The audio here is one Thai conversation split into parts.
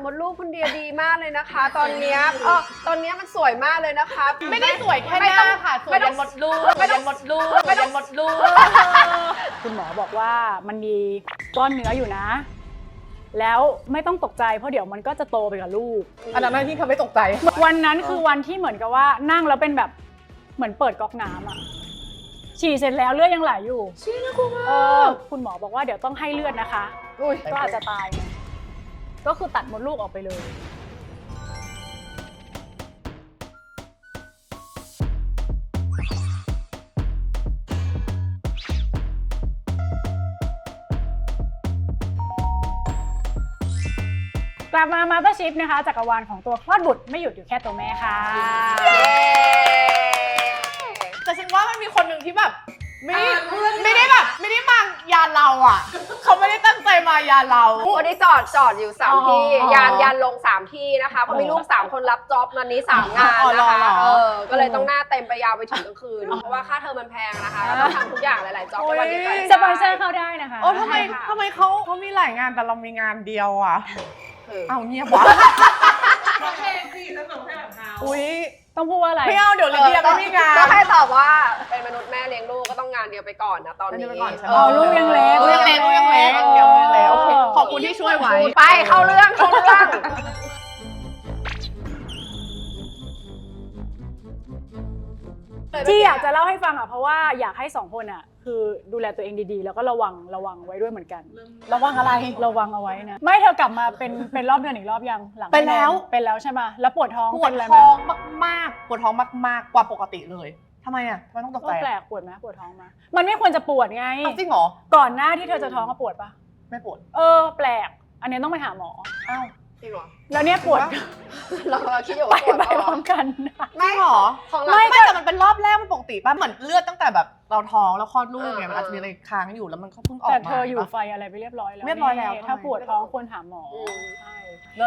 มดลูกคุณเดียดีมากเลยนะคะ ตอนเนี้ยมันสวยมากเลยนะคะไม่ได้สวยแค่หน้าค่ะสวยยันมดลูกยันมดลูกยันมดลูกคุณหมอบอกว่ามันมีก้อนเนื้ออยู่นะแล้วไม่ต้องตกใจเพราะเดี๋ยวมันก็จะโตไปกับลูกอันนั้นที่ทำให้ตกใจวันนั้นคือวันที่เหมือนกับว่านั่งแล้วเป็นแบบเหมือนเปิดก๊อกน้ำอ่ะฉี่เสร็จแล้วเลือดยังไหลอยู่ชี้นะคุณคุณหมอบอกว่าเดี๋ยวต้องให้เลือดนะคะก็อาจจะตายก็คือตัดมดลูกออกไปเลยกลับมา Mothership นะคะจักรวาลของตัวคลอดบุตรไม่หยุดอยู่แค่ตัวแม่ค่ะแต่ฉันว่ามันมีคนหนึ่งที่แบบไม่ได้มายานเราอ่ะเขาไม่ได้ตั้งใจมายานเราวันนี้จอดอยู่3ที่ยานลง3ที่นะคะเพราะมีลูก3คนรับจ็อบวันนี้3งานนะคะก็เลยต้องหน้าเต็มไปยาวไปถึงกลางคืนเพราะว่าค่าเทอมมันแพงนะคะก็ต้องทำทุกอย่างหลายๆจ็อบวันนี้สปอนเซอร์เข้าได้นะคะทำไมเขามีหลายงานแต่เรามีงานเดียวอ่ะเอาเงียบวะเพลงสิสนุกให้แบบเขาอุ้ยต้องพูดว่าอะไรไม่เอาเดี๋ยวลิเดียไม่มีงานก็ให้ตอบว่าเป็นมนุษย์แม่เลี้ยงลูกก็ต้องงานเดียวไปก่อนนะตอนนี้ลูกยังเล็กโอเคขอบคุณที่ช่วยไว้ไปเข้าเรื่องที่อยากจะเล่าให้ฟังอ่ะเพราะว่าอยากให้2คนอ่ะคือดูแลตัวเองดีๆแล้วก็ระวังไว้ด้วยเหมือนกันระวังอะไรระวังเอาไว้นะไม่เธอกลับมาเป็นรอบเดือนอีกรอบยังหลังเป็นแล้วใช่ไหมแล้วปวดท้องมากปวดท้องมากกว่าปกติเลยทำไมอ่ะทำไมต้องตกใจแปลกปวดไหมปวดท้องมามันไม่ควรจะปวดไงจริงเหรอก่อนหน้าที่เธอจะท้องก็ปวดปะไม่ปวดแปลกอันนี้ต้องไปหาหมออ้าวจริงเหรอแล้วเนี่ยปวดเราคิดอยู่ว่าปวดไปพร้อมกันไม่หรอไม่แต่มันเป็นรอบแรกมันปกติป่ะเหมือนเลือดตั้งแต่แบบเราท้องแล้วคลอดลูกไงมันอาจจะมีอะไรค้างอยู่แล้วมันก็เพิ่งออกมาแต่เธออยู่ไฟอะไรไปเรียบร้อยแล้วถ้าปวดท้องควรหาหมอใช่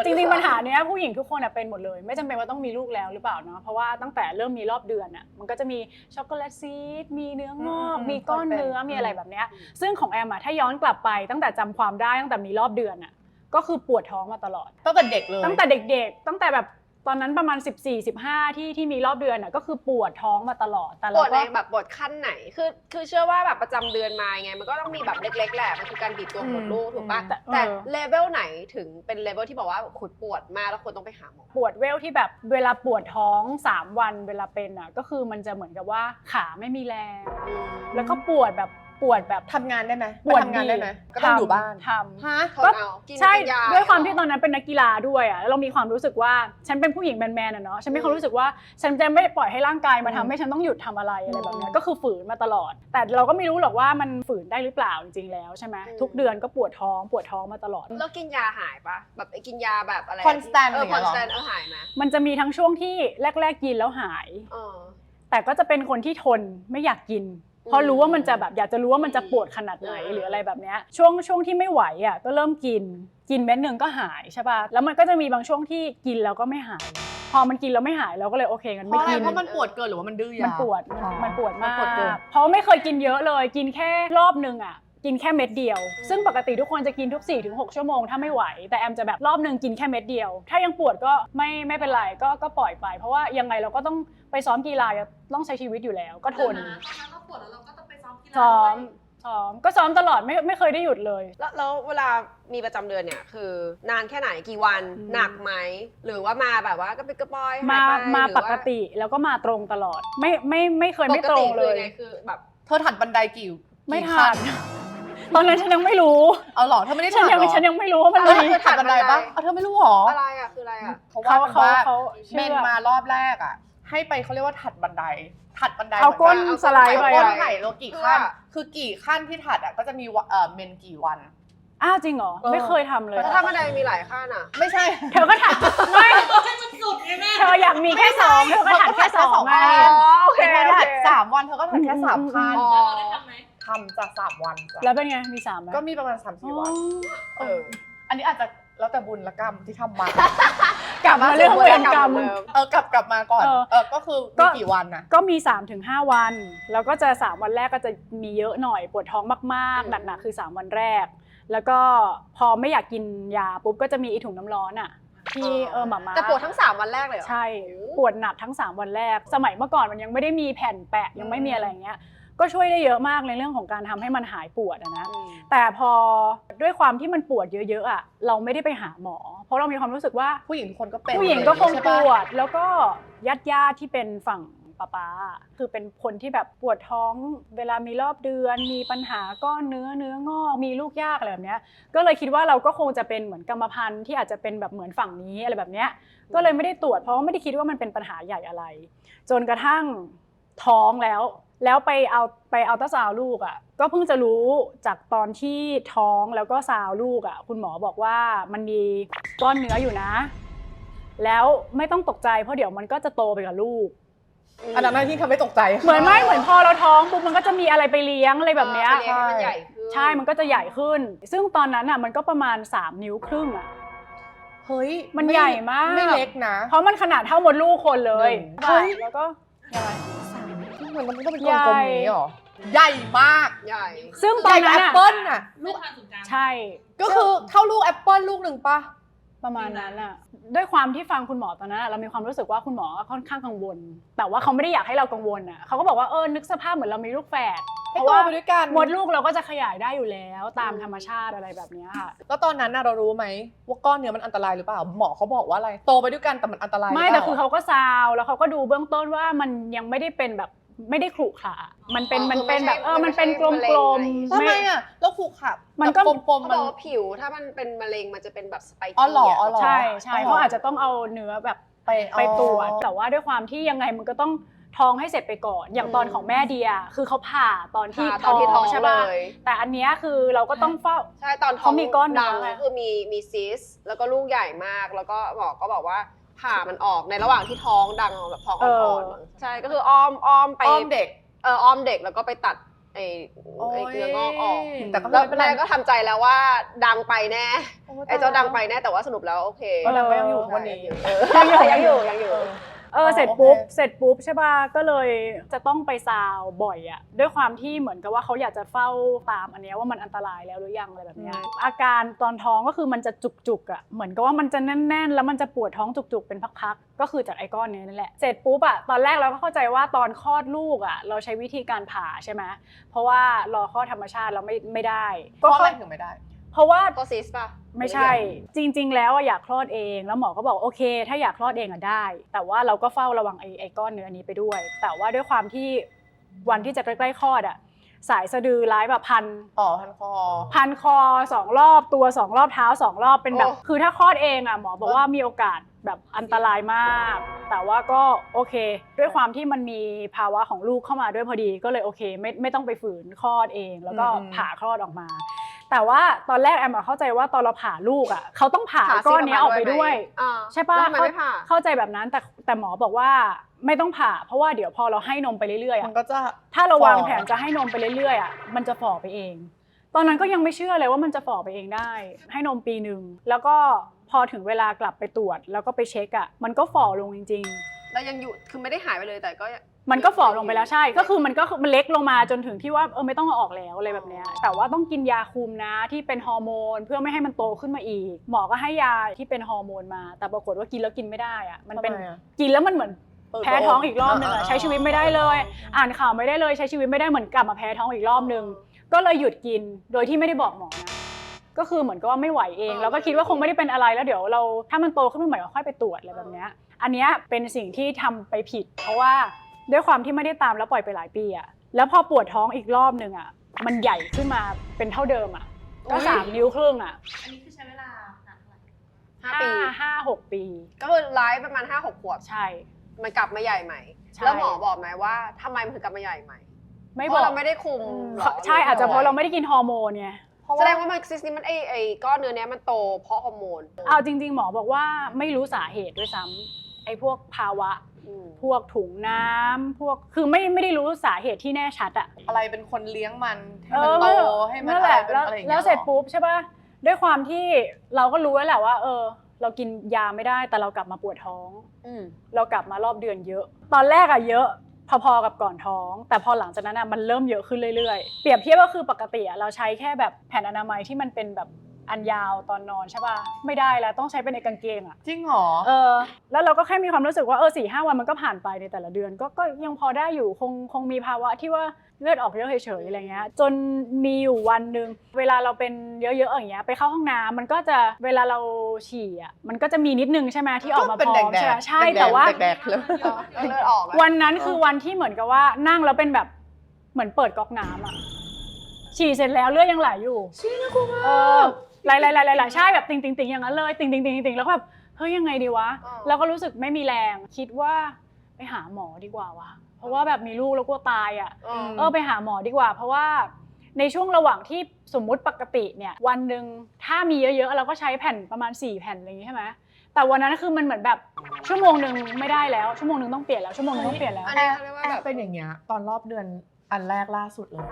จริงๆปัญหาเนี้ยผู้หญิงทุกคนเป็นหมดเลยไม่จำเป็นว่าต้องมีลูกแล้วหรือเปล่าเนาะเพราะว่าตั้งแต่เริ่มมีรอบเดือนอ่ะมันก็จะมีช็อกโกแลตซีสมีเนื้องอกมีก้อนเนื้อมีอะไรแบบเนี้ยซึ่งของแอมถ้าย้อนกลับไปตั้งแต่จำความได้ตั้งแต่มีรอบเดือนอ่ะก็คือปวดท้องมาตลอดตั้งแต่เด็กเลยตั้งแต่เด็กๆตั้งแต่แบบตอนนั้นประมาณ14-15ที่มีรอบเดือนก็คือปวดท้องมาตลอดแต่ปวดในแบบปวดขั้นไหนคือเชื่อว่าแบบประจำเดือนมาไงมันก็ต้องมีแบบเล็กๆแหละมันคือการบีบตัวมดลูกถูกป่ะแต่เลเวลไหนถึงเป็นเลเวลที่บอกว่าขุดปวดมากแล้วคนต้องไปหาหมอปวดเวลที่แบบเวลาปวดท้อง3วันเวลาเป็นก็คือมันจะเหมือนกับว่าขาไม่มีแรงแล้วก็ปวดแบบทำงานได้ไหมปวดทำงานได้ไหมก็ต้องอยู่บ้านทำก็ใช่ด้วยความที่ตอนนั้นเป็นนักกีฬาด้วยแล้วเรามีความรู้สึกว่าฉันเป็นผู้หญิงแมนๆเนาะฉันมีความรู้สึกว่าฉันจะไม่ปล่อยให้ร่างกายมาทำให้ฉันต้องหยุดทำอะไรแบบนี้ก็คือฝืนมาตลอดแต่เราก็ไม่รู้หรอกว่ามันฝืนได้หรือเปล่าจริงๆแล้วใช่ไหมทุกเดือนก็ปวดท้องมาตลอดแล้วกินยาหายปะแบบกินยาแบบอะไร constant หายไหมมันจะมีทั้งช่วงที่แรกๆกินแล้วหายแต่ก็จะเป็นคนที่ทนไม่อยากกินเพราะรู้ว่ามันจะแบบอยากจะรู้ว่ามันจะปวดขนาดไหนหรืออะไรแบบเนี้ยช่วงที่ไม่ไหวก็เริ่มกินเม็ดนึงก็หายใช่ป่ะแล้วมันก็จะมีบางช่วงที่กินแล้วก็ไม่หายพอมันกินแล้วไม่หายเราก็เลยโอเคงั้นไม่กินเพราะมันปวดเกินหรือว่ามันดื้อยามันปวดมากเพราะไม่เคยกินเยอะเลยกินแค่รอบนึงกินแค่เม็ดเดียวซึ่งปกติทุกคนจะกินทุก 4-6 ชั่วโมงถ้าไม่ไหวแต่แอมจะแบบรอบนึงกินแค่เม็ดเดียวถ้ายังปวดก็ไม่เป็นไรก็ปล่อยไปเพราะว่ายังไงเราก็ต้องไปซ้อมกีฬาต้องใช้ชีวิตอยู่แล้วก็ทนก็ปวดแล้วเราก็ต้องไปซ้อมกีฬาซ้อมก็ซ้อมตลอดไม่เคยได้หยุดเลยแล้วเวลามีประจำเดือนเนี่ยคือนานแค่ไหนกี่วันหนักไหมหรือว่ามาแบบว่าก็เป็นกระปอยมาปกติแล้วก็มาตรงตลอดไม่เคยไม่ตรงเลยคือแบบเธอถัดบันไดกี่ไม่ถัดตอนนั้นฉันยังไม่รู้เอาหรอเธอไม่ได้ฉันยังไม่รู้ว่ามันมีถัดบันไดปะเธอไม่รู้หรออะไรคืออะไรเขาเมนมารอบแรกให้ไปเขาเรียกว่าถัดบันไดเอาก้นสไลด์ไปก้นไถ่โลกี่ขั้นคือกี่ขั้นที่ถัดก็จะมีเมนกี่วันจริงเหรอไม่เคยทำเลยถ้าบันไดมีหลายขั้นไม่ใช่เธอก็ถัดไม่สุดๆแม่เธออยากมีแค่2เธอก็ถัดแค่2ไงโอเคถัด3วันเธอก็ถัดแค่3ขั้นเราได้ทำไหมทำจาก3วันแล้วเป็นไงมี3ไหมก็มีประมาณ 3-4 วันอันนี้อาจจะแล้วแต่บุญและกรรมที่ทำมากลับมาเรื่องเวรกรรมกลับมาก่อนก็คือมีกี่วันนะก็มี 3-5 วันแล้วก็จะ3วันแรกก็จะมีเยอะหน่อยปวดท้องมากๆหนักๆคือ3วันแรกแล้วก็พอไม่อยากกินยาปุ๊บก็จะมีถุงน้ำร้อน ที่หม่า แต่ปวดทั้ง3วันแรกเลยเหรอ ใช่ปวดหนักทั้ง3วันแรกสมัยเมื่อก่อนมันยังไม่ได้มีแผ่นแปะยังไม่มีอะไรอย่างเงี้ยก็ช่วยได้เยอะมากในเรื่องของการทำให้มันหายปวดนะแต่พอด้วยความที่มันปวดเยอะๆอ่ะเราไม่ได้ไปหาหมอเพราะเรามีความรู้สึกว่า ผู้หญิงทุกคนก็เป็น ผู้หญิงก็คง ใช่ ป ปะ วดแล้วก็ญาติที่เป็นฝั่งป๊าคือเป็นคนที่แบบปวดท้องเวลามีรอบเดือนมีปัญหาก้อนเนื้องอกมีลูกยากอะไรแบบเนี้ยก็เลยคิดว่าเราก็คงจะเป็นเหมือนกรรมพันธุ์ที่อาจจะเป็นแบบเหมือนฝั่งนี้อะไรแบบเนี้ยก็เลยไม่ได้ตรวจเพราะว่าไม่ได้คิดว่ามันเป็นปัญหาใหญ่อะไรจนกระทั่งท้องแล้วไปเอาตราซาวด์ลูกอ่ะก็เพิ่งจะรู้จากตอนที่ท้องแล้วก็ซาวด์ลูกอ่ะคุณหมอบอกว่ามันมีก้อนเนื้ออยู่นะแล้วไม่ต้องตกใจเพราะเดี๋ยวมันก็จะโตไปกับลูก อันนั้นที่ทำให้ตกใจ เหมือนพอเราท้องปุ๊บมันก็จะมีอะไรไปเลี้ยงอะไรแบบเนี้ย ไปเลี้ยงให้มันใหญ่ขึ้น ใช่มันก็จะใหญ่ขึ้น ซึ่งตอนนั้นอ่ะมันก็ประมาณ3 นิ้วครึ่งอ่ะ เฮ้ย มันใหญ่มาก ไม่เล็กนะ เพราะมันขนาดเท่ามดลูกคนเลย เฮ้ย แล้วก็ยังไง มันต้องเป็น ใหญ่ กลมๆอย่างนี้หรอใหญ่มาก ใหญ่ ซึ่งต ให อ ญ่ น กว่า นั้น แอป อ่ะ เปิ้ลน่ะ ลูกทานศูนย์กลาง ใช่ ก็คือเท่าลูกแอปเปิ้ลลูกหนึ่งปะ ประมาณนั้นอ่ะด้วยความที่ฟังคุณหมอตอนนั้นอะเรามีความรู้สึกว่าคุณหมอค่อนข้างกังวล แต่ว่าเขาไม่ได้อยากให้เรากังวลอ่ะเขาก็บอกว่านึกสภาพเหมือนเรามีลูกแฝด ให้ เพราะ โต ว่า ไปด้วยกัน มดลูกเราก็จะขยายได้อยู่แล้วตามธรรมชาติอะไรแบบเนี้ยค่ะ แล้วตอนนั้นน่ะเรารู้ไหมว่าก้อนเนื้อมันอันตรายหรือเปล่าหมอเขาบอกว่าอะไรโตไปด้วยกันแต่มันอันตราย ไม่แต่คือเขาก็ซาวแล้วเขาก็ดูเบื้องต้นว่ามันยังไม่ได้เป็นแบบไม่ได้ขรุขระมันเป็นแบบมันเป็นกลมๆ ทำไมอ่ะแล้วขูกขับ มันก็ กลม เขา ๆ บ มัน อกว่าผิวถ้ามันเป็นมะเร็งมันจะเป็นแบบสไป อ๋อ กี้ เหรออ๋อเหรอ ใช่ อ๋อ เขาอาจจะต้องเอาเนื้อแบบไปตรวจแต่ว่าด้วยความที่ยังไงมันก็ต้องท้องให้เสร็จไปก่อนอย่างตอนของแม่เดียคือเขาผ่าตอนที่ ตอนที่ท้อง ใช่ เล ป่ะ ย แต่อันเนี้ยคือเราก็ต้องเฝ้า ใช่ตอนท้อง เขามีก้อนเนื้อ ดัง ไง คือมีซิสแล้วก็ลูกใหญ่มากแล้วก็หมอก็บอกว่าผ่ามันออกในระหว่างที่ท้องดังแบบท้องอ่อนๆใช่ก็คืออ้อมไป อ้อมเด็ก อ้อมเด็กแล้วก็ไปตัดไอ้ โอ้ย เนื้องอกออก แต่ก็ แล้ว ไม่เป็นไร แม่ก็ทำใจแล้วว่าดังไปแน่ไอ้เจ้าดังไปแน่แต่ว่าสรุปแล้วโอเค ก็เราก็ยังอยู่ทุกวันนี้ ยังอยู่ เสร็จปุ๊บใช่ป่ะก็เลยจะต้องไปซาวบ่อยอ่ะด้วยความที่เหมือนกับว่าเขาอยากจะเฝ้าตามอันเนี้ยว่ามันอันตรายแล้วหรือยังอะไรแบบเนี้ยอาการตอนท้องก็คือมันจะจุกๆอ่ะเหมือนกับว่ามันจะแน่นๆแล้วมันจะปวดท้องจุกๆเป็นพักๆก็คือจากไอ้ก้อนนี้นั่นแหละเสร็จปุ๊บอ่ะตอนแรกเราก็เข้าใจว่าตอนคลอดลูกอ่ะเราใช้วิธีการผ่าใช่ไหมเพราะว่ารอคลอดธรรมชาติเราไม่ได้ ก็ ก็ อะไรถึงไม่ได้ เพราะว่า ก็ซิสป่ะ ไม่ใช่จริงๆแล้วอยากคลอดเองแล้วหมอก็บอกโอเคถ้าอยากคลอดเองอะได้แต่ว่าเราก็เฝ้าระวังไอ้ก้อนเนื้อนี้ไปด้วยแต่ว่าด้วยความที่วันที่จะใกล้ๆคลอดอะสายสะดือร้ายแบบพันคอ2 รอบตัว2 รอบเท้า2 รอบเป็นแบบคือถ้าคลอดเองอะหมอบอกว่ามีโอกาสแบบอันตรายมากแต่ว่าก็โอเคด้วยความที่มันมีภาวะของลูกเข้ามาด้วยพอดีก็เลยโอเคไม่ต้องไปฝืนคลอดเองแล้วก็ผ่าคลอดออกมาแต่ว่าตอนแรกแอมเข้าใจว่าตอนเราผ่าลูกอ่ะเขาต้องผ่าก้อนนี้ออกไปด้วยใช่ป่ะเข้าใจแบบนั้นแต่หมอบอกว่าไม่ต้องผ่าเพราะว่าเดี๋ยวพอเราให้นมไปเรื่อยๆ มันก็จะ ถ้าเราวางแผนจะให้นมไปเรื่อยๆอ่ะมันจะฝ่อไปเองตอนนั้นก็ยังไม่เชื่อเลยว่ามันจะฝ่อไปเองได้ให้นมปีนึงแล้วก็พอถึงเวลากลับไปตรวจแล้วก็ไปเช็คอ่ะมันก็ฝ่อลงจริงๆแล้วยังอยู่คือไม่ได้หายไปเลยแต่ก็มันก็ฝ่อลงไปแล้วใช่ก็คือมันเล็กลงมาจนถึงที่ว่าไม่ต้องเอาออกแล้วอะไรแบบเนี้ยแต่ว่าต้องกินยาคุมนะที่เป็นฮอร์โมนเพื่อไม่ให้มันโตขึ้นมาอีกหมอก็ให้ยาที่เป็นฮอร์โมนมาแต่ปรากฏว่ากินแล้วกินไม่ได้อะมันเป็นกินแล้วมันเหมือนแพ้ท้องอีกรอบนึงอะใช้ชีวิตไม่ได้เลยอ่านข่าวไม่ได้เลยใช้ชีวิตไม่ได้เหมือนกลับมาแพ้ท้องอีกรอบนึงก็เลยหยุดกินโดยที่ไม่ได้บอกหมอนะก็คือเหมือนกับว่าไม่ไหวเองแล้วก็คิดว่าคงไม่ได้เป็นอะไรแล้วเดี๋ยวเราถ้ามันโตขึ้นมาใหม่ก็ค่อยไปตรวจอะไรแบบเนี้ยอันเนี้ยเป็นสิ่งที่ทำไปผิดเพราะว่าด้วยความที่ไม่ได้ตามแล้วปล่อยไปหลายปีอะแล้วพอปวดท้องอีกรอบนึงอะมันใหญ่ขึ้นมาเป็นเท่าเดิมอะก็3 นิ้วครึ่งอะ อันนี้คือใช้เวลานานเท่าไหร่ 5 ปี 5-6 ปี ก็คือไลฟ์ประมาณ 5-6 ขวบ ใช่ มันกลับมาใหญ่ใหม่ ใช่ แล้วหมอบอกไหมว่าทำไมมันถึงกลับมาใหญ่ใหม่ ไม่ เพ บอก ราะเราไม่ได้คุมหรอ ใช่อาจจะเพราะเราไม่ได้กินฮอร์โมนไง แสดงว่ามันซิสนี้มันไอ้ก้อนเนื้อเนี้ยมันโตเพราะฮอร์โมน เอาจริงๆหมอบอกว่าไม่รู้สาเหตุด้วยซ้ำไอ้พวกภาวะพวกถุงน้ำพวกคือไม่ได้รู้สาเหตุที่แน่ชัดอะ อะไรเป็นคนเลี้ยงมันให้มันโตให้มัน นั่น อะ แห ไร ละ เป็นอะไรอย่างเงี้ย แล้วเสร็จปุ๊บใช่ป่ะด้วยความที่เราก็รู้แล้วแหละว่าเรากินยาไม่ได้แต่เรากลับมาปวดท้องเรากลับมารอบเดือนเยอะตอนแรกอะเยอะพอๆกับก่อนท้องแต่พอหลังจากนั้นอะมันเริ่มเยอะขึ้นเรื่อยๆเปรียบเทียบก็คือปกติอะเราใช้แค่แบบแผ่นอนามัยที่มันเป็นแบบ อันยาวตอนนอนใช่ป่ะไม่ได้แล้วต้องใช้เป็นในกางเกงอ่ะ จริงเหรอ แล้วเราก็แค่มีความรู้สึกว่า4-5 วันมันก็ผ่านไปในแต่ละเดือนก็ยังพอได้อยู่คงมีภาวะที่ว่าเลือดออกเยอะเฉยๆอะไรเงี้ยจนมีอยู่วันนึงเวลาเราเป็นเยอะๆอย่างเงี้ยไปเข้าห้องน้ำมันก็จะเวลาเราฉี่อ่ะมันก็จะมีนิดนึงใช่ไหมที่ออกมาพร้อมใช่ไหมใช่แต่ว่า แดกๆเลย เลือดออกอะ วันนั้นคือวันที่เหมือนกับว่านั่งแล้วเป็นแบบเหมือนเปิดก๊อกน้ำอ่ะฉี่เสร็จแล้วเลือดยังไหลอยู่ฉี่นะกูมากไหลใช่แบบติ่งๆอย่างนั้นเลยติ่งๆแล้วแบบเฮ้ยยังไงดีวะแล้วก็รู้สึกไม่มีแรงคิดว่าไปหาหมอดีกว่าวะเพราะว่าแบบมีลูกแล้วกลัวตายอ่ะไปหาหมอดีกว่าเพราะว่าในช่วงระหว่างที่สมมุติปกติเนี่ยวันนึงถ้ามีเยอะๆเราก็ใช้แผ่นประมาณ4 แผ่นอะไรอย่างงี้ใช่ไหมแต่วันนั้นคือมันเหมือนแบบชั่วโมงนึงไม่ได้แล้วชั่วโมงนึงต้องเปลี่ยนแล้วชั่วโมงนึงต้องเปลี่ยนแล้ว อันนี้เขาเรียกว่าแบบ เป็นอย่างเงี้ยตอนรอบเดือนอันแรกล่าสุดเลย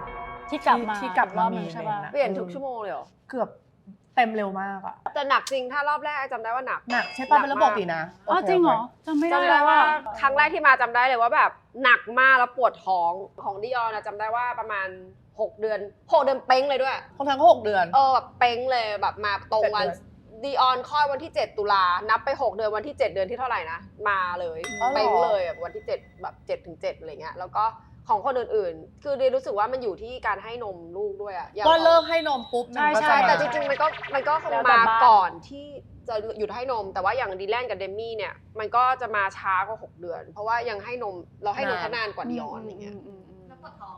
ที่กลับมา ที่กลับ ร มา อบ มี นึงใช่ป่ะ เปลี่ยนทุกชั่วโมงเลยเหรอ เกือบเต็มเร็วมากอะ แต่หนักจริงถ้ารอบแรกจำได้ว่าหนัก หนักใช่ป่ะเป็นระบบดีนะ อ๋อจริงเหรอจำไม่ได้ จำได้ แล้ว ว่า ว่า ครั้งแรกที่มาจำได้เลยว่าแบบหนักมากแล้วปวดท้องของดิออนจำได้ว่าประมาณ6 เดือนเป๊งเลยด้วย คนทั้งก็6 เดือน แบบเป๊งเลยแบบมาตรงวัน 7 เดือน ดิออนคลอดวันที่7 ตุลานับไป6 เดือนวันที่7 เดือนที่เท่าไหร่นะมาเลย อ๋อเหรอ เป๊งเลยแบบวันที่7แบบ7 ถึง 7อะไรเงี้ยแล้วก็ของคนอื่นๆคือดิรู้สึกว่ามันอยู่ที่การให้นมลูกด้วยอะอย่าง ก็เลิกให้นมปุ๊บ ใช่ มันก็ ใช่ จะ แต่จริงๆมันก็คง แล้วแต่ มา บ้าน ก่อนที่จะหยุดให้นมแต่ว่าอย่างดีแลนกับเดมี่เนี่ยมันก็จะมาช้ากว่า6 เดือน เพราะว่ายังให้นมเราให้นมเขานานกว่าดิออนอย่างเงี้ย แล้วปวดท้อง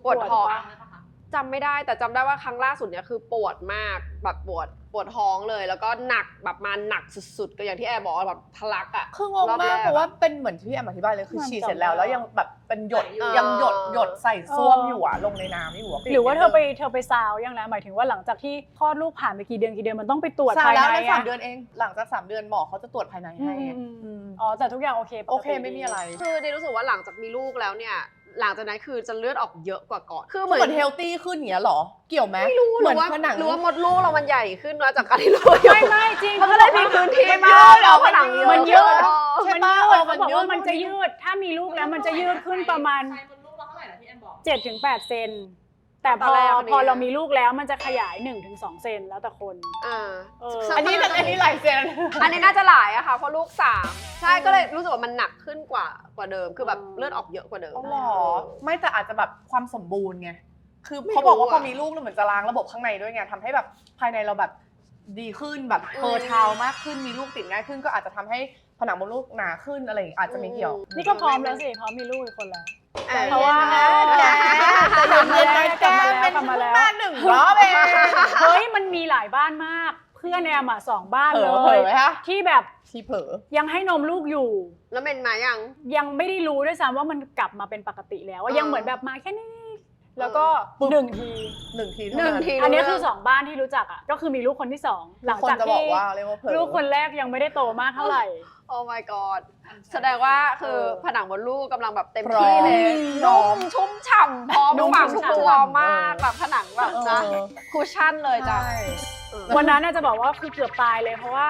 ปวดท้อง บ้างไหมคะ จำไม่ได้แต่จำได้ว่าครั้งล่าสุดเนี่ยคือปวดมากแบบปวดท้องเลย แล้วก็หนักแบบมาหนักสุดๆก็อย่างที่แอร์บอกแบบทะลักอ่ะ คืองงมากเพราะว่าเป็นเหมือนที่แอมอธิบายเลยคือฉี่เสร็จแล้วยังแบบเป็นหยด เออ ยังหยดใส่ส้วมอยู่อะลงในน้ำอยู่อะ หรือว่าเธอไปซาวยังนะหมายถึงว่าหลังจากที่คลอดลูกผ่านไปกี่เดือนมันต้องไปตรวจ สา ภาย แล้ว ใน ใน อะ 3 เดือนเองหลังจาก3 เดือนหมอเขาจะตรวจภายในให้ไง อ๋อแต่ทุกอย่างโอเคปกติ โอเคไม่มีอะไร คือดิรู้สึกว่าหลังจากมีลูกแล้วเนี่ยหลังจากนั้นคือจะเลือดออกเยอะกว่าก่อนคือ เหมือนเฮลตี้ขึ้นอย่างเงี้ยหรอเกี่ยวไหม ไม่รู้ห เหมื รือ อน ว่า ผนัง หรือว่ามดลูกเรามันใหญ่ขึ้นมาจากการที่เรา ไม่จริง มันก็เลยมีพื้นที่ มัน มา ยื ก ด เอาผนังเยอะ มันยืด ใช่ มัน ปะ ยืด มัน เขาบอก ยืด ว่ามันจะยืดถ้ามีลูกแล้วมันจะยืดขึ้นประมาณ ไซส์มดลูกเราเท่าไหร่นะที่แอนบอก 7-8 เซนแต่พอเรามีลูกแล้วมันจะขยาย 1-2 เซนแล้วแต่คน อันนี้หลายเซน อันนี้น่าจะหลายอะค่ะเพราะลูก3ใช่ก็เลยรู้สึกว่ามันหนักขึ้นกว่าเดิมคือแบบเลือดออกเยอะกว่าเดิม อ๋อเหรอไม่แต่อาจจะแบบความสมบูรณ์ไงคือ ไม่ เขาบอกว่า รู้ พ อะ อมีลูกแล้วเหมือนจะล้างระบบข้างในด้วยไงทำให้แบบภายในเราแบบดีขึ้นแบบเฟอร์ทาวมากขึ้นมีลูกติดง่ายขึ้นก็อาจจะทำให้ผนังมดลูกหนาขึ้นอะไรอย่างเงี้ยอาจจะมีเกี่ยว นี่ก็พร้อมแล้วสิพร้อมมีลูกอีกคนแล้ว อ่ เพราะว่า แกจะเย็นๆนะแกเป็น กลับมาแล้ว บ้าน1 รอบเอง เฮ้ยมันมีหลายบ้านมากเพื่อนแอมอ่ะ2 บ้าน เผล เล อเผล ย อไหมคะ ที่แบบ ชีเผลอ ยังให้นมลูกอยู่ แล้วเป็นมายัง ยังไม่ได้รู้ด้วยซ้ำว่ามันกลับมาเป็นปกติแล้วว่ายังเหมือนแบบมาแค่นี้แล้วก็ ปุ๊บ 1 ที 1 ทีเท่า หนึ่ง นั้น ที อันนี้คือ 2 บ้านที่รู้จักอ่ะก็คือมีลูกคนที่ 2 หลัง คน จาก จะบอ ที่ กว่าเรียกว่าเผลอ ลูกคนแรกยังไม่ได้โตมากเท่าไหร่ โอ้ my god แสดงว่าคือผนังมดลูกกำลังแบบเต็ม พร้อ ที่ ม เลย พร้อ นุ่ ม มชุ่มฉ่ำพร้อม นุ่ม ฝัง ชุ่มฉ่ำ ตัวมากแบบผนังแบบนะ เออ คุชชั่นเลยจ้ะ ใช่ เออ วันนั้นน่าจะบอกว่าคือเกือบตายเลยเพราะว่า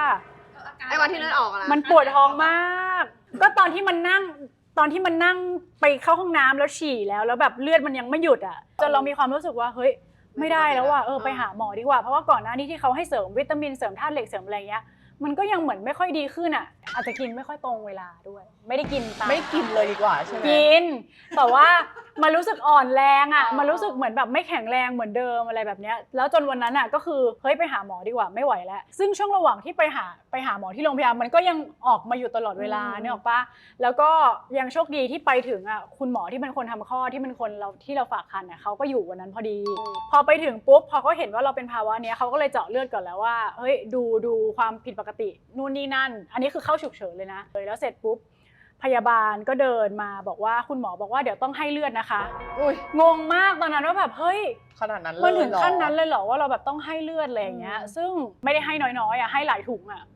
ไอ้วันที่เลือดออกอะนะ มันปวดท้องมาก ก็ตอนที่มันนั่งไปเข้าห้องน้ำแล้วฉี่แล้วแบบเลือดมันยังไม่หยุดอ่ะจนเรามีความรู้สึกว่าเฮ้ยไม่ได้แล้วว่ะไปหาหมอดีกว่าเพราะว่าก่อนหน้านี้ที่เขาให้เสริมวิตามินเสริมธาตุเหล็กเสริมอะไรเงี้ยมันก็ยังเหมือนไม่ค่อยดีขึ้นอ่ะอาจจะกินไม่ค่อยตรงเวลาด้วย ไม่ได้กินตาม ไม่กินเลยดีกว่าใช่ไหม กินแต่ว่ามันรู้สึกอ่อนแรงอ่ะมันรู้สึกเหมือนแบบไม่แข็งแรงเหมือนเดิมอะไรแบบเนี้ยแล้วจนวันนั้นอ่ะก็คือเฮ้ยไปหาหมอดีกว่าไม่ไหวแล้วซึ่งช่วงระหว่างที่ไปหาหมอที่โรงพยาบาลมันก็ยังออกมาอยู่ตลอดเวลาเนี่ยหรอกปะแล้วก็ยังโชคดีที่ไปถึงอ่ะคุณหมอที่เป็นคนทำคลอดที่เป็นคนที่เราฝากคันอ่ะเขาก็อยู่วันนั้นพอดี พอไปถึงปุ๊บพอเขาเห็นว่าเราเป็นภาวะเนี้ยเขาก็เลยเจาะเลือดก่อนแล้วว่าเฮ้ยดูความผิดปกตินู่นนี่นั่นอันนี้คือเข้าฉุกเฉินเลยนะแล้วเสร็จปุ๊บพยาบาลก็เดินมาบอกว่าคุณหมอบอกว่าเดี๋ยวต้องให้เลือดนะคะ อุ้ย งงมากตอนนั้นว่าแบบเฮ้ย ขนาดนั้นเลย มันถึง เหรอ ขั้นนั้นเลยเหรอว่าเราแบบต้องให้เลือดอะไรอย่างเงี้ยซึ่งไม่ได้ให้น้อยๆอ่ะให้หลายถุงอ่ะ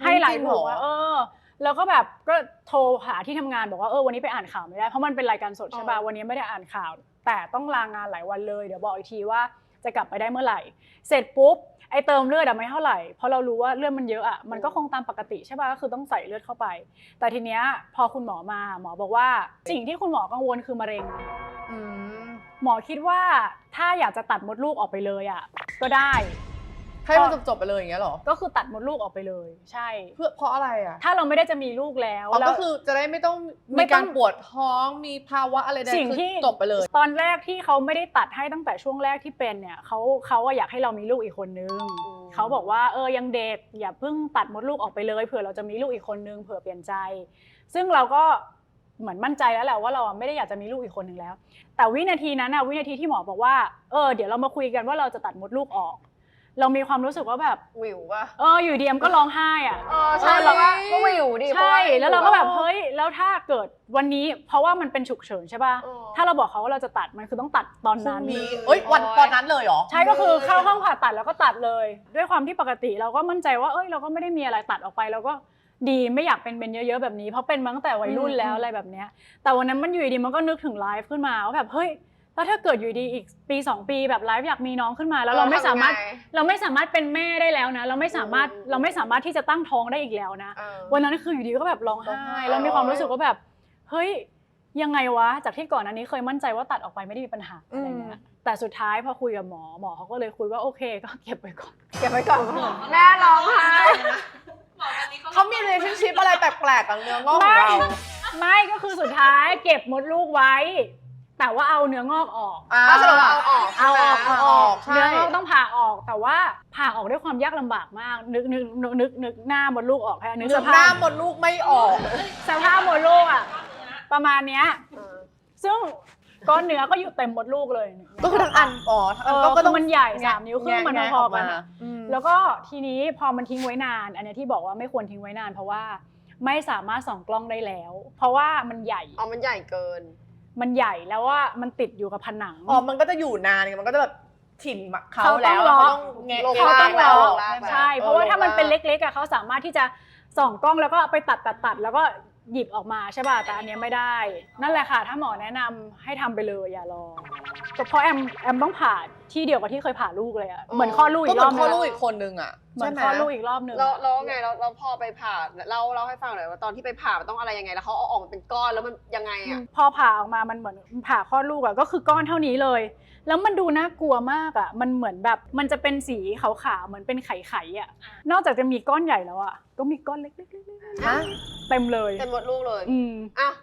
ให้หลายถุงอ่ะแล้วก็แบบก็โทรหาที่ทำงานบอกว่าวันนี้ไปอ่านข่าวไม่ได้เพราะมันเป็นรายการสดใช่ป่ะวันนี้ไม่ได้อ่านข่าวแต่ต้องลางานหลายวันเลยเดี๋ยวบอกอีกทีว่าจะกลับไปได้เมื่อไหร่เสร็จปุ๊บไอเติมเลือดไม่เท่าไหร่เพราะเรารู้ว่าเลือดมันเยอะอ่ะมันก็คงตามปกติใช่ป่ะก็คือต้องใส่เลือดเข้าไปแต่ทีเนี้ยพอคุณหมอมาหมอบอกว่าสิ่งที่คุณหมอกังวลคือมะเร็งหมอคิดว่าถ้าอยากจะตัดมดลูกออกไปเลยอ่ะก็ได้ ให้มันจบไปเลยอย่างเงี้ยหรอก็คือตัดมดลูกออกไปเลยใช่ เพราะอะไรอ่ะถ้าเราไม่ได้จะมีลูกแล้วก็คือจะได้ไม่ต้องมีการปวดท้องมีภาวะอะไรใดคือจบไปเลยตอนแรกที่เขาไม่ได้ตัดให้ตั้งแต่ช่วงแรกที่เป็นเนี่ยเขาอยากให้เรามีลูกอีกคนนึงเขาบอกว่ายังเด็กอย่าเพิ่งตัดมดลูกออกไปเลยเผื่อเราจะมีลูกอีกคนนึงเผื่อเปลี่ยนใจซึ่งเราก็เหมือนมั่นใจแล้วแหละว่าเราไม่ได้อยากจะมีลูกอีกคนนึงแล้วแต่วินาทีนั้นวินาทีที่หมอบอกว่าเดี๋ยวเรามาคุยกันว่าเราจะตัดมดลูกออกเรามีความรู้สึกว่าแบบวิวป่ะอยู่ดีมก็ร้องไห้อ่ะใช่แล้วก็วิวดิใช่แล้วเราก็แบบเฮ้ยแล้วถ้าเกิดวันนี้เพราะว่ามันเป็นฉุกเฉินใช่ป่ะถ้าเราบอกเขาว่าเราจะตัดมันคือต้องตัดตอนนั้นวันตอนนั้นเลยเหรอใช่ก็คือเข้าห้องผ่าตัดแล้วก็ตัดเลยด้วยความที่ปกติเราก็มั่นใจว่าเราก็ไม่ได้มีอะไรตัดออกไปเราก็ดีไม่อยากเป็นเยอะๆแบบนี้เพราะเป็นมาตั้งแต่วัยรุ่นแล้วอะไรแบบเนี้ยแต่วันนั้นมันอยู่ดีมันก็นึกถึงไลฟ์ขึ้นมาว่าแบบเฮ้ยแล้วถ้าเกิดอยู่ดีอีกปี2ปีแบบไลฟ์อยากมีน้องขึ้นมาแล้วเราไม่สามารถเป็นแม่ได้แล้วนะเราไม่สามารถที่จะตั้งท้องได้อีกแล้วนะวันนั้นคืออยู่ดีก็แบบร้องไห้แล้วมีความรู้สึกว่าแบบเฮ้ยยังไงวะจากที่ก่อนอันนี้เคยมั่นใจว่าตัดออกไปไม่ได้มีปัญหาอะไรเงี้ยแต่สุดท้ายพอคุยกับหมอเขาก็เลยคุยว่าโอเคก็เก็บไว้ก่อนแม่ร้องไห้เขามี relationship อะไรแปลกๆกับเนื้องอกของเราไม่ก็คือสุดท้ายเก็บมดลูกไว้แต่ว่าเอาเนื้องอกออกสรุปเอาออกเนื้องอกต้องผ่าออกแต่ว่าผ่าออกด้วยความยากลำบากมากนึกหน้ามดลูกออกแค่นึกสภาพมดลูกไม่ออกสภาพมดลูกอ่ะประมาณเนี้ยซึ่งก้อนเนื้อก็อยู่เต็มมดลูกเลยก็คือทั้งอันก็มันใหญ่3 นิ้วครึ่งมันพอกันแล้วก็ทีนี้พอมันทิ้งไว้นานอันนี้ที่บอกว่าไม่ควรทิ้งไว้นานเพราะว่าไม่สามารถส่องกล้องได้แล้วเพราะว่ามันใหญ่มันใหญ่เกินมันใหญ่แล้วว่ามันติดอยู่กับผนังมันก็จะอยู่นานมันก็จะแบบถิ่นเขาแล้วเขาต้องล็อกใช่เพราะว่าถ้ามันเป็นเล็กๆเขาสามารถที่จะส่องกล้องแล้วก็ไปตัดแล้วก็หยิบออกมาใช่ป่ะแต่อันนี้ไม่ได้นั่นแหละค่ะถ้าหมอแนะนำให้ทำไปเลยอย่ารอเพราะแอมต้องผ่าที่เดียวกับที่เคยผ่าลูกเลยอ่ะเหมือนคลอดลูกอีกรอบนึงคลอดลูกอีกคนนึงอ่ะเหมือนคลอดลูกอีกรอบนึงแล้วไงเราพอไปผ่าเล่าให้ฟังหน่อยว่าตอนที่ไปผ่ามันต้องอะไรยังไงแล้วเขาเอาออกมาเป็นก้อนแล้วมันยังไงอ่ะพอผ่าออกมามันเหมือนผ่าคลอดลูกอ่ะก็คือก้อนเท่านี้เลยแล้วมันดูน่ากลัวมากอ่ะมันเหมือนแบบมันจะเป็นสีขาวๆเหมือนเป็นไข่อ่ะนอกจากจะมีก้อนใหญ่แล้วอ่ะก็มีก้อนเล็กๆเต็มเลยเต็มหมดลูกเลย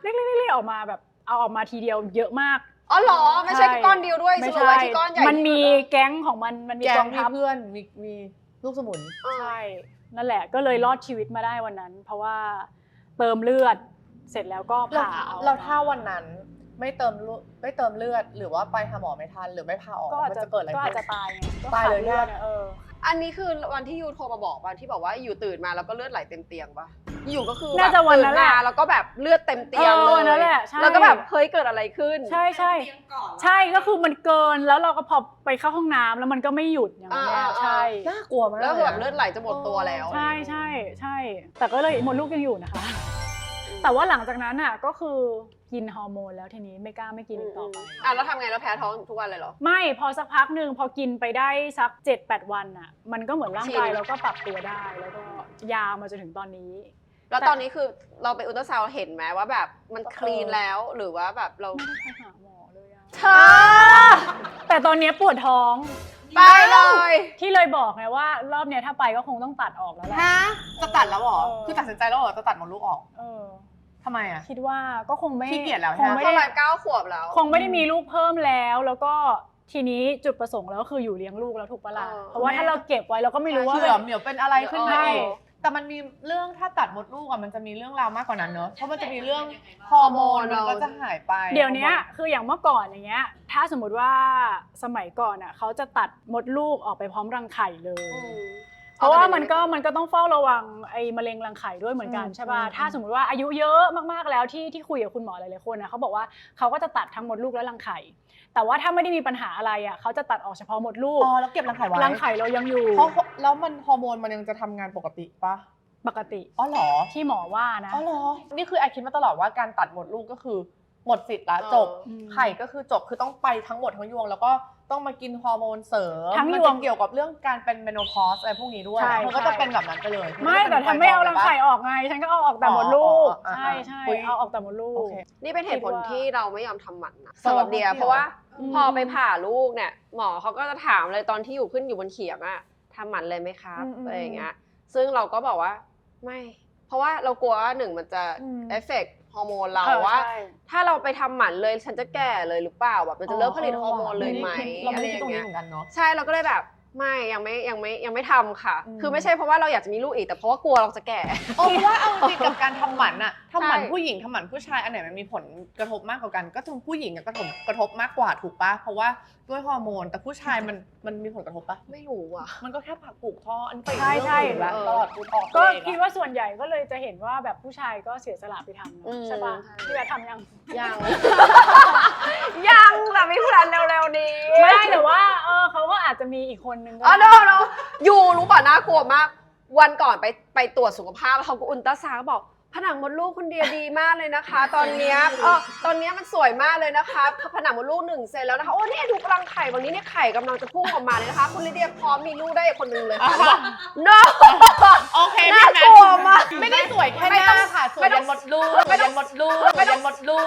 เล็กๆออกมาแบบเอาออกมาทีเดียวเยอะมากเหรอไม่ใช่ก้อนเดียวด้วยไม่ใช่ที่ก้อนใหญ่มันมีแก๊งของมันมีกองทัพเพื่อนมีลูกสมุนใช่นั่นแหละก็เลยรอดชีวิตมาได้วันนั้นเพราะว่าเติมเลือดเสร็จแล้วก็ผ่าเราถ้าวันนั้นไม่เติมเลือดหรือว่าไปหาหมอไม่ทันหรือไม่ผ่าออกมันจะเกิดอะไรก็อาจจะตายเลยเลือดอันนี้คือวันที่ยูโทรมาบอกวันที่บอกว่าอยู่ตื่นมาแล้วก็เลือดไหลเต็มเตียงปะอยู่ก็คือน่าจะวันนั้นแหละแล้วก็แบบเลือดเต็มเตียงเลยแล้วก็แบบเฮ้ยเกิดอะไรขึ้นใช่ก็คือมันเกินแล้วเราก็พอไปเข้าห้องน้ำแล้วมันก็ไม่หยุดอย่างนี้ใช่น่ากลัวมากแล้วแบบเลือดไหลจะหมดตัวแล้วใช่แต่ก็เลยมดลูกยังอยู่นะคะแต่ว่าหลังจากนั้นอ่ะก็คือกินฮอร์โมนแล้วทีนี้ไม่กล้าไม่กินอีกต่อไปแล้วทำไงแล้วแพ้ท้องทุกวันเลยเหรอไม่พอสักพักนึงพอกินไปได้สัก 7-8 วันอ่ะมันก็เหมือนร่างกายเราก็ปรับตัวได้แล้วก็ยาวมาจนถึงตอนนี้แล้วตอนนี้คือเราไปอุลตราซาวด์เห็นไหมว่าแบบมันคลีนแล้วหรือว่าแบบเราไม่ไปหาหมอเลยอะ แต่ตอนนี้ปวดท้องไปเลยที่เลยบอกไงว่ารอบเนี้ยถ้าไปก็คงต้องตัดออกแล้วแหละจะตัดแล้วหรอคือตัดสินใจแล้วหรอจะตัดมดลูกออกทำไมอ่ะคิดว่าก็คงไม่ขี้เกียจแล้วคงไม่ได้9 ขวบแล้วคงไม่ได้มีลูกเพิ่มแล้วก็ทีนี้จุดประสงค์แล้วก็คืออยู่เลี้ยงลูกแล้วถูกปะล่ะเพราะว่าถ้าเราเก็บไว้เราก็ไม่รู้ว่าเหมียวเป็นอะไรขึ้นมาแต่มันมีเรื่องถ้าตัดมดลูกอ่ะมันจะมีเรื่องราวมากกว่านั้นเนอะเพราะมันจะมีเรื่องฮอร์โมนมันก็จะหายไปเดี๋ยวนี้คืออย่างเมื่อก่อนอย่างเงี้ยถ้าสมมติว่าสมัยก่อนอ่ะเขาจะตัดมดลูกออกไปพร้อมรังไข่เลยเพราะว่ามันก็ต้องเฝ้าระวังไอ้มะเร็งรังไข่ด้วยเหมือนกันใช่ป่ะถ้าสมมติว่าอายุเยอะมากๆแล้วที่คุยกับคุณหมอหลายๆคนนะเขาบอกว่าเขาก็จะตัดทั้งมดลูกและรังไข่แต่ว่าถ้าไม่ได้มีปัญหาอะไรอ่ะเขาจะตัดออกเฉพาะมดลูกแล้วเก็บรังไข่ไว้รังไข่เรายังอยู่เพราะแล้วมันฮอร์โมนมันยังจะทำงานปกติปะปกติเหรอที่หมอว่านะเหรอนี่คือไอคิดมาตลอดว่าการตัดมดลูกก็คือหมดสิทธิ์ละจบไข่ก็คือจบคือต้องไปทั้งหมดทั้งยวงแล้วก็ต้องมากินฮอร์โมนเสริมมันจะเกี่ยวกับเรื่องการเป็นเมโนพอสอะไรพวกนี้ด้วยมันก็จะเป็นแบบนั้นไปเลยไม่แต่ทำไม่เอารังไข่ออกไงฉันก็เอาออกแต่มดลูกใช่เอาออกแต่มดลูกนี่เป็นเหตุผลที่เราไม่ยอมทำหมันนะสำหรับเดียเพราะว่าพอไปผ่าลูกเนี่ยหมอเขาก็จะถามเลยตอนที่อยู่ขึ้นอยู่บนเขียงอะ ทำหมันเลยไหมครับ อืม อะไรอย่างเงี้ยซึ่งเราก็บอกว่าไม่เพราะว่าเรากลัวว่าหนึ่งมันจะ อืม เอฟเฟกต์ฮอร์โมนเรา ใช่ ถ้าเราไปทำหมันเลยฉันจะแก่เลยหรือเปล่าแบบมันจะเริ่มผลิตฮอร์โมนเลยไหม เรา อะ ไม่ ไร ได้ อ คิดตรง ย่าง นี้ เงี้ย เหมือนกันเนาะ ใช่เราก็เลยแบบไม่ยังไม่ทำค่ะ อืม คือไม่ใช่เพราะว่าเราอยากจะมีลูกอีกแต่เพราะว่ากลัวเราจะแก่ เพราะว่าเอาจริงกับการทำหมันอะทำหมัน ใช่ ผู้หญิงทำหมันผู้ชายอันไหนมันมีผลกระทบมากกว่ากัน ก็ทางผู้หญิงกระทบมากกว่าถูกปะเพราะว่าด้วยฮอร์โมนแต่ผู้ชายมันมีผลกระทบปะ ไม่รู้อ่ะ มันก็แค่ผักปลูกท่ออันไป ใช่ เรื่องอื่นละ เออ ตลอดพูดออก ก็ เลย คิดว่าส่วนใหญ่ก็เลยจะเห็นว่าแบบผู้ชายก็เสียสละไปทำเน อื อะ ม ใช่ปะ ใช่ พี่แบทำยัง ยัง ยังแต่ไม่แพลนเร็วๆนี้ ไม่แต่ว่าเขาก็อาจจะมีอีกคนนึงก็ อ๋อ ได้ no ยูรู้ป่ะน่ากลัวมาก วันก่อนไปตรวจสุขภาพเขาก็อุลตราซาวด์ก็บอกผนังมดลูกคุณเดียดีมากเลยนะคะ ตอนเนี้ยตอนเนี้ยมันสวยมากเลยนะคะผนังมดลูก1 เซนแล้วนะคะโอ้เนี่ยดูกำลังไข่วันนี้เนี่ยไข่กำลังจะพุ่งออกมาเลยนะคะ คุณลิเดียพร้อมมีลูกได้อีกคนนึงเลยค่ะบอก no โอเค น่า พี่แม กลัวมาก ไม่ได้สวยแค่ ไม่ ห ต้ น้า อง ค่ะสว ไม่ ย ต้ ยั อง นหมดลูกสวยยันหมดลูกสวยยันหมดลูก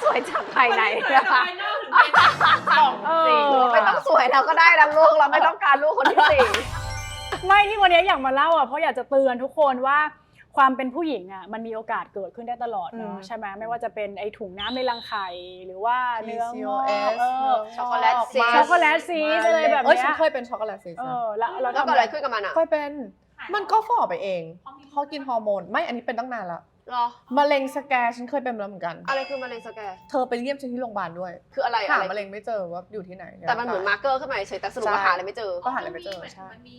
สวยจากภายในนะคะ ภายนอกถึงภายใน ของจริง ไม่ต้องสวยเราก็ได้นะลูกเราไม่ต้องการลูกคนที่สี่ ไม่ที่วันนี้อยากมาเล่าอ่ะเพราะอยากจะเตือนทุกคนว่าความเป็นผู้หญิงอ่ะมันมีโอกาสเกิดขึ้นได้ตลอดเนาะใช่ไหมไม่ว่าจะเป็นไอถุงน้ำในรังไข่หรือว่าเนื้องอก PCOS ช็อกโกแลตซีส ช็อกโกแลตซีสอะไรแบบ เอ้ย เนี้ ฉัน ย เคยเป็นช็อกโกแลตซีส แล้วเรา แล้ว ทำ ก็อะไรขึ้นกับมันอ่ะ เคยเป็น มันก็ฝ่อไปเองเขากินฮอร์โมน ไม่ อันนี้เป็นตั้งนานละ หรอ มะเร็งสแกร์ฉันเคยเป็นมาแล้วเหมือนกัน อะไรคือมะเร็งสแกร์ เธอไปเยี่ยมฉันที่โรงพยาบาลด้วย คืออะไร หา อะไร มะเร็งไม่เจอว่าอยู่ที่ไหน แต่มันเหมือนมาร์กเกอร์ขึ้นมาเฉยแต่สรุปว่าหาอะไรไม่เจอ ก็หาอะไรไม่เจอใช่ มันมี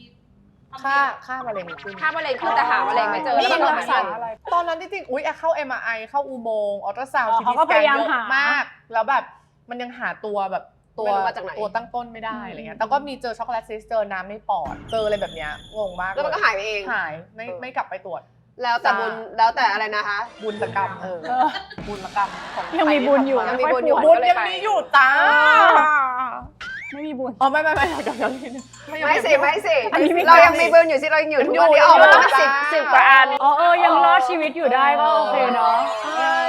ค่ามะเร็งขึ้น ค่ามะเร็งขึ้นแต่หามะเร็งไม่เจอ นี่ แล้ว ยั มัน ง ก็ รัก หา ษา ไม่เจอ อะไร ตอนนั้นจริงๆ อุ๊ยเข้า MRI เข้าอุโมงค์อัลตราซาวด์ อ๋อ ซี เขา ที ก็ สแก พยายาม นเยอะ หาม าก แล้วแบบมันยังหาตัวแบบตัว ไม่รู้มาจากไหน ตัวตั้งต้นไม่ได้อะไรเงี้ย แต่ก็มีเจอช็อกโกแลตซิสเจอน้ำในปอด เจออะไรแบบเนี้ยงงมาก แล้วมันก็หายไปเอง หายไม่กลับไปตรวจ แล้วแต่บุญแล้วแต่อะไรนะคะ บุญกรรมบุญกรรมของ ยังมีบุญอยู่ ใคร ยังมี ที่ บุญอยู่ ทำมาบุญยังมีอยู่จ้า ไม่มีบุญ อ๋อไม่เดี๋ยวนิดนึง ไม่สิไม่สิ อันนี้ไม่ เรายังมีบุญอยู่สิเรายังอยู่ทุกวันนี้ ยังอยู่ ออกมาตั้ง จ้า สิบกว่าอัน ยังรอดชีวิตอยู่ได้ก็โอเคเนาะ ใช่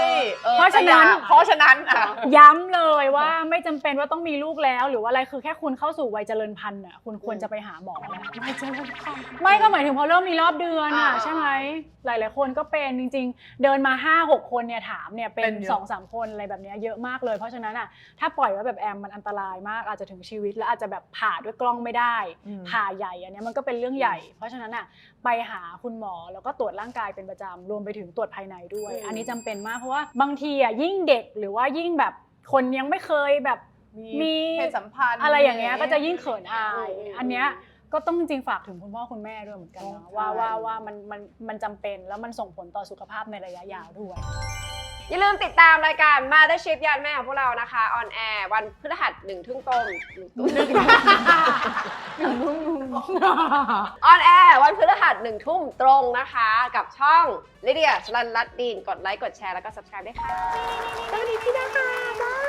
ออ เพราะฉะนั้น อ่ะ ย้ำเลยว่าไม่จำเป็นว่าต้องมีลูกแล้ว หรือว่าอะไรคือแค่คุณเข้าสู่วัยเจริญพันธุ์อ่ะคุณควรจะไปหาหมอแล้วไม่ก็หมายถึงพอเริ่มมีรอบเดือนอ่ะใช่ไหมหลายๆคนก็เป็นจริงๆ เดินมา 5-6 คนเนี่ยถามเนี่ยเป็น เป็นเยอะ 2-3 คนอะไรแบบเนี้ยเยอะมากเลยเพราะฉะนั้นอ่ะถ้าปล่อยไว้แบบแอมมันอันตรายมากอาจจะถึงชีวิตแล้วอาจจะแบบผ่าด้วยกล้องไม่ได้ผ่าใหญ่อันเนี้ยมันก็เป็นเรื่องใหญ่ เพราะฉะนั้นอ่ะไปหาคุณหมอแล้วก็ตรวจร่างกายเป็นประจำรวมไปถึงตรวจภายในด้วย อันนี้จำเป็นมากเพราะว่าบางทีอ่ะยิ่งเด็กหรือว่ายิ่งแบบคนยังไม่เคยแบบมี เพศสัมพันธ์ อะไรอย่างเงี้ยก็จะยิ่งเขินอาย อืม อันเนี้ยก็ต้องจริงๆฝากถึงคุณพ่อคุณแม่ด้วยเหมือนกันเนาะ ใช่ ว่ามันจำเป็นแล้วมันส่งผลต่อสุขภาพในระยะยาวด้วย อย่าลืมติดตามรายการ Mothership ยานแม่ของพวกเรานะคะออนแอร์วันพฤหัส1 ทุ่มตรงออนแอร์วันพฤหัส1 ทุ่มตรงนะคะ กับช่องลิเดียสลันรัตดีนกดไลค์กดแชร์แล้วก็ subscribe ด้วยค่ะสวัสดีพี่นะคะบาย